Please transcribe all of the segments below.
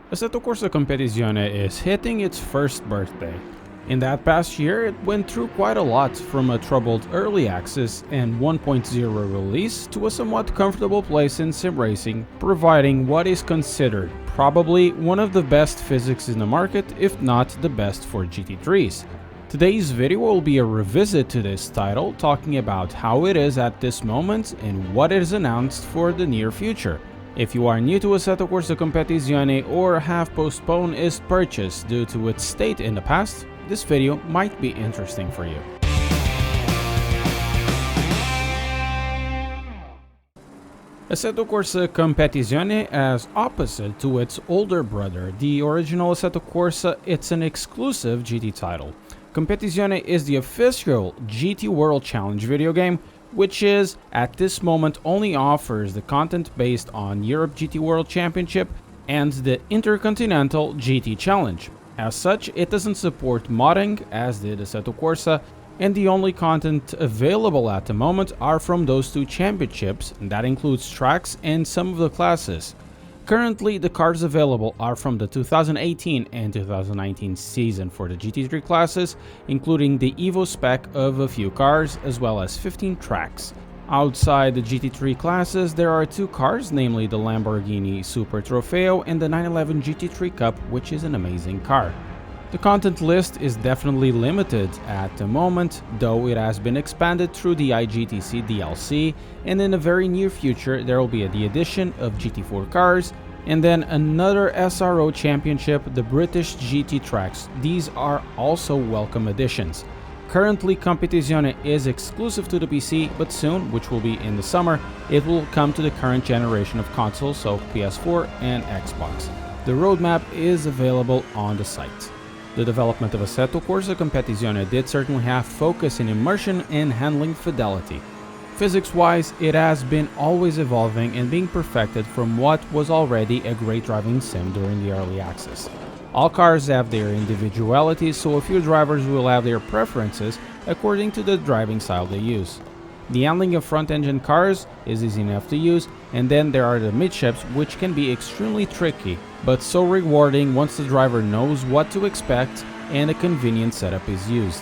Assetto Corsa Competizione is hitting its first birthday. In that past year, it went through quite a lot, from a troubled early access and 1.0 release to a somewhat comfortable place in sim racing, providing what is considered probably one of the best physics in the market, if not the best for GT3s. Today's video will be a revisit to this title, talking about how it is at this moment and what is announced for the near future. If you are new to Assetto Corsa Competizione or have postponed its purchase due to its state in the past, this video might be interesting for you. Assetto Corsa Competizione, as opposite to its older brother, the original Assetto Corsa, it's an exclusive GT title. Competizione is the official GT World Challenge video game, which is, at this moment, only offers the content based on Europe GT World Championship and the Intercontinental GT Challenge. As such, it doesn't support modding, as did Assetto Corsa, and the only content available at the moment are from those two championships, and that includes tracks and some of the classes. Currently, the cars available are from the 2018 and 2019 season for the GT3 classes, including the Evo spec of a few cars, as well as 15 tracks. Outside the GT3 classes, there are two cars, namely the Lamborghini Super Trofeo and the 911 GT3 Cup, which is an amazing car. The content list is definitely limited at the moment, though it has been expanded through the IGTC DLC, and in the very near future there will be the addition of GT4 cars, and then another SRO championship, the British GT tracks. These are also welcome additions. Currently, Competizione is exclusive to the PC, but soon, which will be in the summer, it will come to the current generation of consoles, so PS4 and Xbox. The roadmap is available on the site. The development of Assetto Corsa Competizione did certainly have focus in immersion and handling fidelity. Physics-wise, it has been always evolving and being perfected from what was already a great driving sim during the early access. All cars have their individuality, so a few drivers will have their preferences according to the driving style they use. The handling of front-engine cars is easy enough to use, and then there are the midships, which can be extremely tricky, but so rewarding once the driver knows what to expect and a convenient setup is used.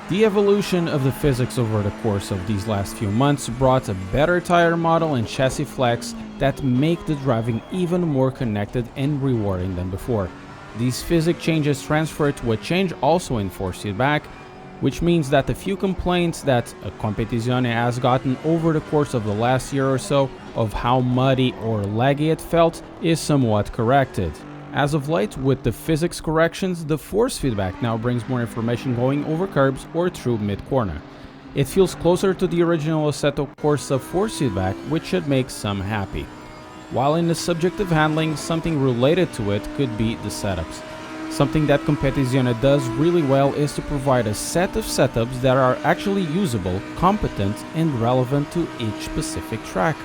The evolution of the physics over the course of these last few months brought a better tire model and chassis flex that make the driving even more connected and rewarding than before. These physics changes transfer to a change also in force feedback, which means that the few complaints that Competizione has gotten over the course of the last year or so of how muddy or laggy it felt is somewhat corrected. As of late, with the physics corrections, the force feedback now brings more information going over curbs or through mid-corner. It feels closer to the original Assetto Corsa force feedback, which should make some happy. While in the subject of handling, something related to it could be the setups. Something that Competizione does really well is to provide a set of setups that are actually usable, competent, and relevant to each specific track.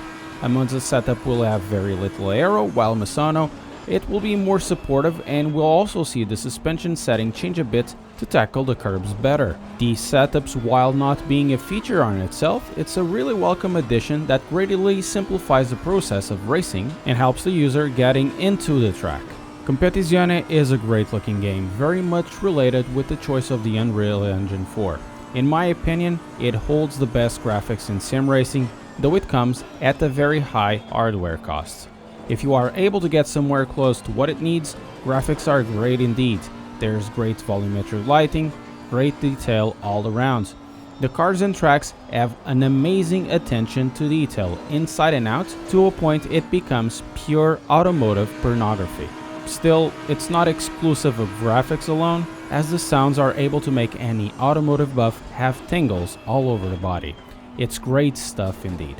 A Monza setup will have very little aero, while Misano, it will be more supportive, and we'll also see the suspension setting change a bit to tackle the curbs better. These setups, while not being a feature on itself, it's a really welcome addition that greatly simplifies the process of racing and helps the user getting into the track. Competizione is a great looking game, very much related with the choice of the Unreal Engine 4. In my opinion, it holds the best graphics in sim racing, though it comes at a very high hardware cost. If you are able to get somewhere close to what it needs, graphics are great indeed. There's great volumetric lighting, great detail all around. The cars and tracks have an amazing attention to detail inside and out, to a point it becomes pure automotive pornography. Still, it's not exclusive of graphics alone, as the sounds are able to make any automotive buff have tingles all over the body. It's great stuff indeed.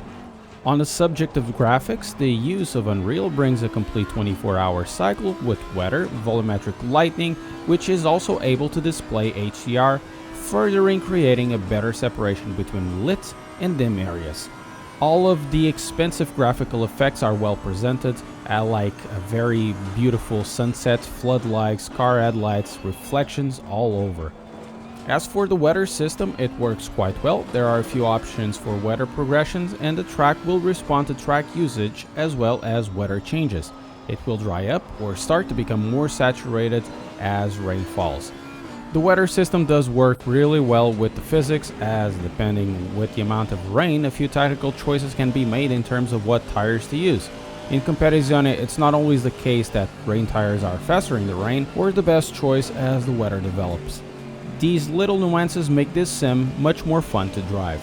On the subject of graphics, the use of Unreal brings a complete 24-hour cycle with weather, volumetric lighting, which is also able to display HDR, furthering creating a better separation between lit and dim areas. All of the expensive graphical effects are well presented, like a very beautiful sunset, floodlights, car headlights, reflections all over. As for the weather system, it works quite well. There are a few options for weather progressions, and the track will respond to track usage as well as weather changes. It will dry up or start to become more saturated as rain falls. The weather system does work really well with the physics, as depending with the amount of rain, a few tactical choices can be made in terms of what tires to use. In Competizione, it's not always the case that rain tires are faster in the rain or the best choice as the weather develops. These little nuances make this sim much more fun to drive.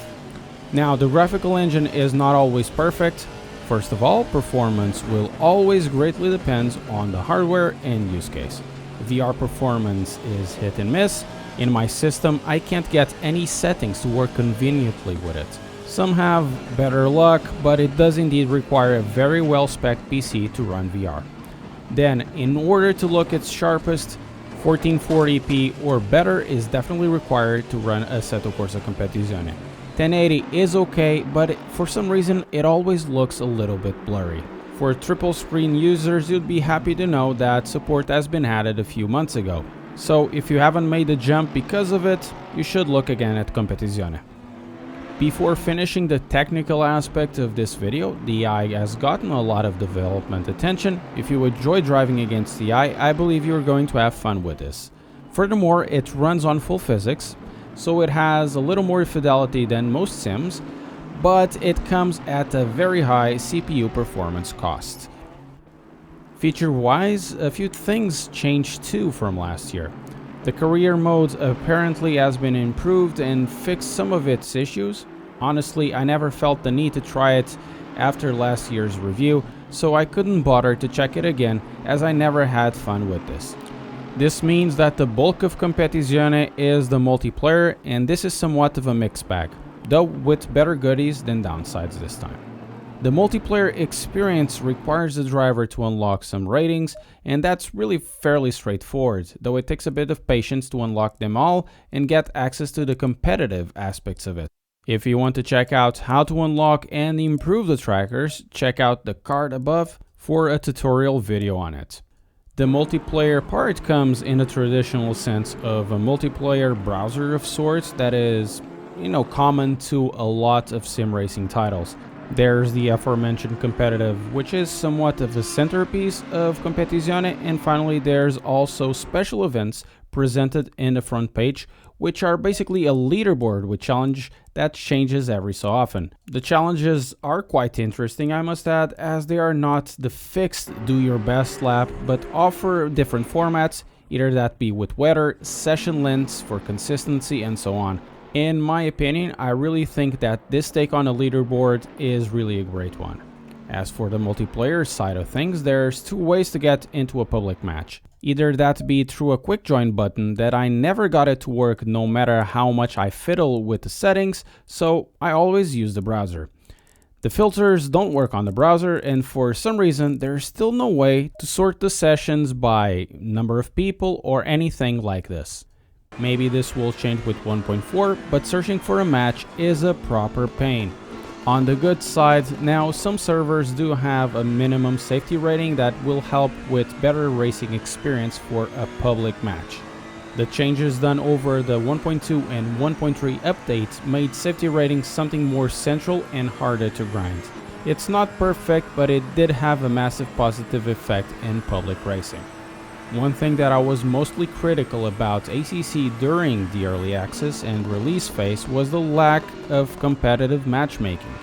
Now, the graphical engine is not always perfect. First of all, performance will always greatly depend on the hardware and use case. VR performance is hit and miss. In my system, I can't get any settings to work conveniently with it. Some have better luck, but it does indeed require a very well-spec'd PC to run VR. Then, in order to look its sharpest, 1440p or better is definitely required to run Assetto Corsa Competizione. 1080 is okay, but for some reason it always looks a little bit blurry. For triple screen users, you'd be happy to know that support has been added a few months ago. So if you haven't made the jump because of it, you should look again at Competizione. Before finishing the technical aspect of this video, the AI has gotten a lot of development attention. If you enjoy driving against the AI, I believe you're going to have fun with this. Furthermore, it runs on full physics, so it has a little more fidelity than most sims, but it comes at a very high CPU performance cost. Feature-wise, a few things changed too from last year. The career mode apparently has been improved and fixed some of its issues. Honestly, I never felt the need to try it after last year's review, so I couldn't bother to check it again as I never had fun with this. This means that the bulk of Competizione is the multiplayer, and this is somewhat of a mixed bag, though with better goodies than downsides this time. The multiplayer experience requires the driver to unlock some ratings, and that's really fairly straightforward, though it takes a bit of patience to unlock them all and get access to the competitive aspects of it. If you want to check out how to unlock and improve the trackers, check out the card above for a tutorial video on it. The multiplayer part comes in a traditional sense of a multiplayer browser of sorts that is, common to a lot of sim racing titles. There's the aforementioned competitive, which is somewhat of the centerpiece of Competizione, and finally there's also special events presented in the front page, which are basically a leaderboard with challenge that changes every so often. The challenges are quite interesting, I must add, as they are not the fixed do your best lap, but offer different formats, either that be with weather, session lengths for consistency, and so on. In my opinion, I really think that this take on a leaderboard is really a great one. As for the multiplayer side of things, there's two ways to get into a public match. Either that be through a quick join button that I never got it to work no matter how much I fiddle with the settings, so I always use the browser. The filters don't work on the browser, and for some reason there's still no way to sort the sessions by number of people or anything like this. Maybe this will change with 1.4, but searching for a match is a proper pain. On the good side, now some servers do have a minimum safety rating that will help with better racing experience for a public match. The changes done over the 1.2 and 1.3 updates made safety ratings something more central and harder to grind. It's not perfect, but it did have a massive positive effect in public racing. One thing that I was mostly critical about ACC during the early access and release phase was the lack of competitive matchmaking.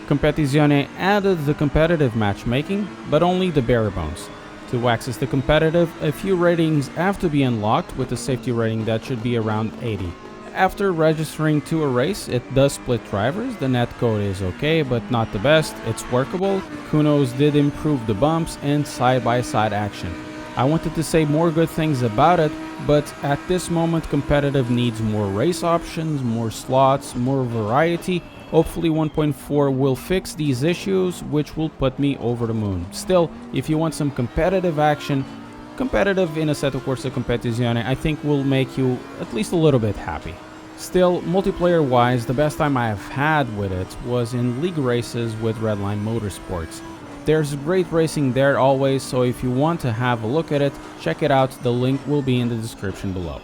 Competizione added the competitive matchmaking, but only the bare bones. To access the competitive, a few ratings have to be unlocked with a safety rating that should be around 80. After registering to a race, it does split drivers. The netcode is okay, but not the best. It's workable. Kunos did improve the bumps and side-by-side action. I wanted to say more good things about it, but at this moment competitive needs more race options, more slots, more variety. Hopefully 1.4 will fix these issues, which will put me over the moon. Still, if you want some competitive action, competitive in Assetto Corsa Competizione I think will make you at least a little bit happy. Still, multiplayer wise, the best time I have had with it was in league races with Redline Motorsports. There's great racing there always, so if you want to have a look at it, check it out, the link will be in the description below.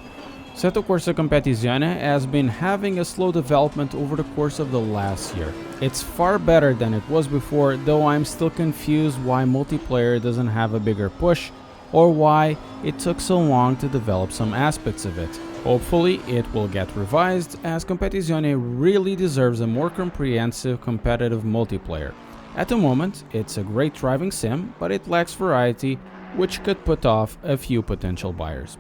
Assetto Corsa Competizione has been having a slow development over the course of the last year. It's far better than it was before, though I'm still confused why multiplayer doesn't have a bigger push, or why it took so long to develop some aspects of it. Hopefully it will get revised, as Competizione really deserves a more comprehensive competitive multiplayer. At the moment, it's a great driving sim, but it lacks variety, which could put off a few potential buyers.